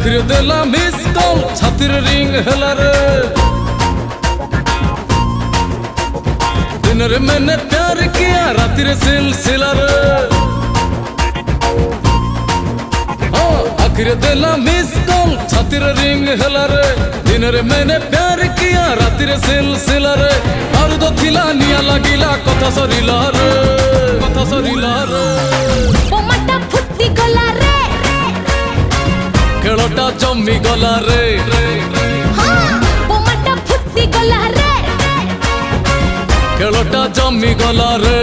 आखिर देला miss call छातिर ring हेला रे दिन रे मैंने प्यार किया रातिर सिलसिला रे आखिर देला मिस कॉल छातिर रिंग हेला रे दिन रे मैंने प्यार किया रातिर सिलसिला रे और तो थिला निया लागिला कथा सरिला रे बोमाटा फुटी गला रे खेलटा जमी गला रे बोमाटा फुटी गला रे खेलटा जमी गला रे।